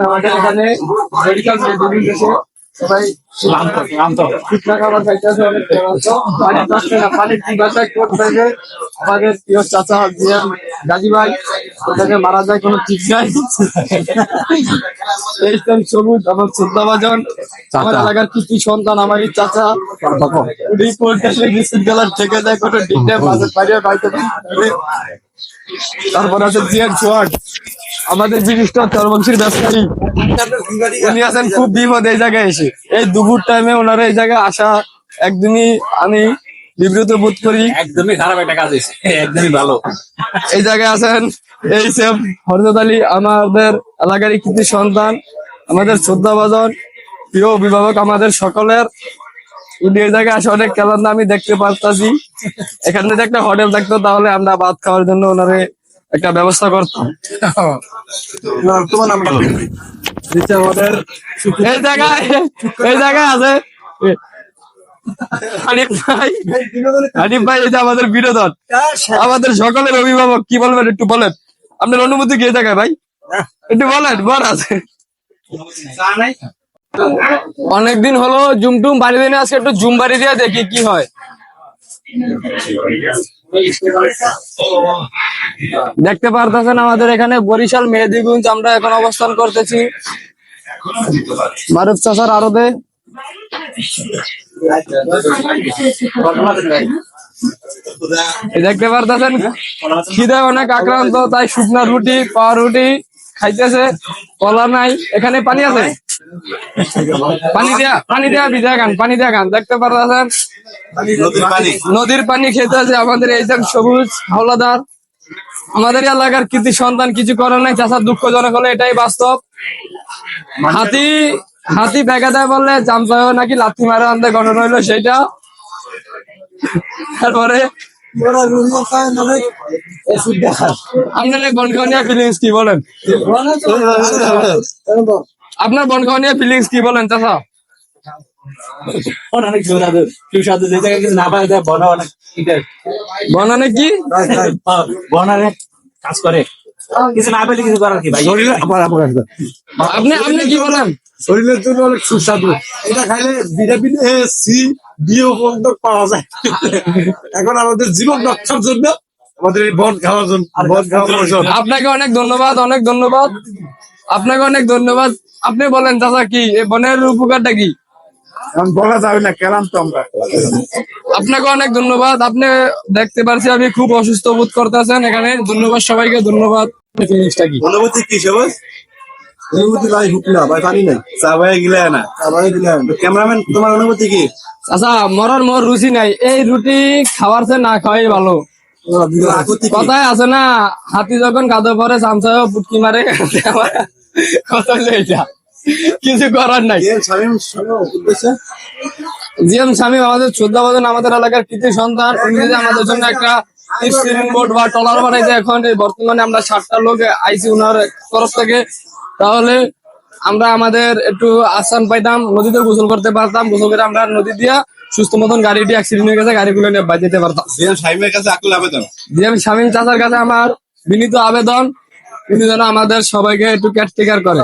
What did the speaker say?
আমাদের এখানে মেডিকেল সবাই পানির পিপাসায় আমাদের প্রিয় চাচা গাজী ভাই ওটাকে মারা যায় কোনো ঠিক নাই। এই সবুজ আমার শ্রদ্ধাভাজন আমার এলাকার কৃতি সন্তান আমারই চাচা উনি কলকাতা বিশ্ববিদ্যালয় থেকে যায় কোনো ঠিক নাই বাড়িতে। তারপর আছে জিয়ান সোহাগ আমাদের বিশিষ্ট চরবংশীর ব্যবসায়ী, উনি আছেন খুব বিপদ এই জায়গায় এসে। এই দুপুর টাইমে ওনারা এই জায়গায় আসা একদমই আমি বিব্রত বোধ করি। একদমই খারাপ একটা কাজ হয়েছে, একদমই ভালো। এই জায়গায় আছেন এই সেম হরজত আলী আমাদের এলাকারই কৃতি সন্তান, আমাদের শ্রদ্ধাভাজন প্রিয় অভিভাবক আমাদের সকলের। উনি এই জায়গায় আসে অনেক খেলার আমি দেখতে পারতাছি। এখানে যদি একটা হোটেল থাকতো তাহলে আমরা ভাত খাওয়ার জন্য ওনারে একটা ব্যবস্থা করতাম। আমাদের এই জায়গায় আছে হানিফ ভাই, এটা আমাদের বিনোদন, আমাদের সকলের অভিভাবক। কি বলবেন একটু বলেন, আপনার অনুমতি কি এই জায়গায় ভাই একটু বলেন। বর আছে অনেকদিন হলো জুমটুম বাড়ি দিনে, আজকে একটু জুম বাড়ি দিয়ে দেখি কি হয়। দেখতে পারতেছেন আমাদের এখানে বরিশাল মেহেদিগঞ্জ আমরা এখন অবস্থান করতেছি মারুফ চাচার আড়তে। দেখতে পারতেছেন খিদায় অনেক আক্রান্ত, তাই শুকনা রুটি পাউরুটি খাইতেছে। কলা নাই, এখানে পানি আছে, পানি দেয়া ভিজা গান, পানি দেয়া গান। দেখতে পারতেছেন নদীর পানি খেতে আছে আমাদের এই যে সবুজ হাওলাদার আমাদের এলাকার কৃতি সন্তান। কিছু করার নাই চাষা, দুঃখজনক হলে এটাই বাস্তব। হাতি বেগা দেয় বললে জামসাহ নাকি লাথি মারা আনতে গঠন হইলো সেইটা। তারপরে আপনার বনখাওয়া ফিলিংস কি বলেন, আপনার বনখাওয়া নিয়ে ফিলিংস কি বলেন চাষা? অনেক সুস্বাদু, যে জায়গায় কিছু না পাই বনানে কি বনানে কাজ করে, কিছু না পেলে কিছু করার কি ভাই। আপনি আপনি কি বলেন? শরীরের জন্য অনেক সুস্বাদু, এটা খাইলে ভিটামিন এ সি ডিও পাওয়া যায়। এখন আমাদের জীবন রক্ষার জন্য আমাদের এই বন খাওয়ার জন্য আপনাকে অনেক ধন্যবাদ, অনেক ধন্যবাদ, আপনাকে অনেক ধন্যবাদ। আপনি বলেন চাচা কি এই বনের উপকারটা কি? বলা যাবে না, কেলাম তো আমরা। আপনাকে অনেক ধন্যবাদ। আপনি দেখতে পারছি আমি খুব অসুস্থ বোধ করতেছেন এখানে। ধন্যবাদ সবাইকে, ধন্যবাদ। জিনিসটা কি অনুভূতি কি সবুজ? অনুভূতি ভাই হুকলা ভাই, পানি নাই, চা ভাই গিলা না, চা ভাই গিলা। ক্যামেরাম্যান তোমার অনুভূতি কি? আচ্ছা, মরার মোর রুচি নাই, এই রুটি খাওয়ার চেয়ে না খাওয়াই ভালো। কথায় আছে না, হাতি যখন কাঁদে পরে চামচা পুটকি মারে। কথা এটা কিছু করার নাই। জিএম শামীম আমাদের শ্রদ্ধাভাজন আমাদের এলাকার কৃতি সন্তান, উনি যদি আমাদের জন্য একটা স্ক্রিন বোর্ড বা টলার বানাইতে এখন বর্তমানে আমরা 7টা লোক আইসি উনার তরফ থেকে, তাহলে আমরা আমাদের একটু আসান পাইতাম, নদীতে গোসল করতে পারতাম। গোসল করে আমরা নদী দিয়া সুস্থ মতন গাড়িটি অ্যাক্সিডেন্ট হয়ে গেছে, গাড়িগুলো নিয়ে বাই যেতে পারতাম। জিএম শামীমের কাছে আকুল আবেদন, জিএম শামীম চাচার কাছে আমার বিনীত আবেদন, উনি যেন আমাদের সবাইকে একটু কেয়ারটেকার করে।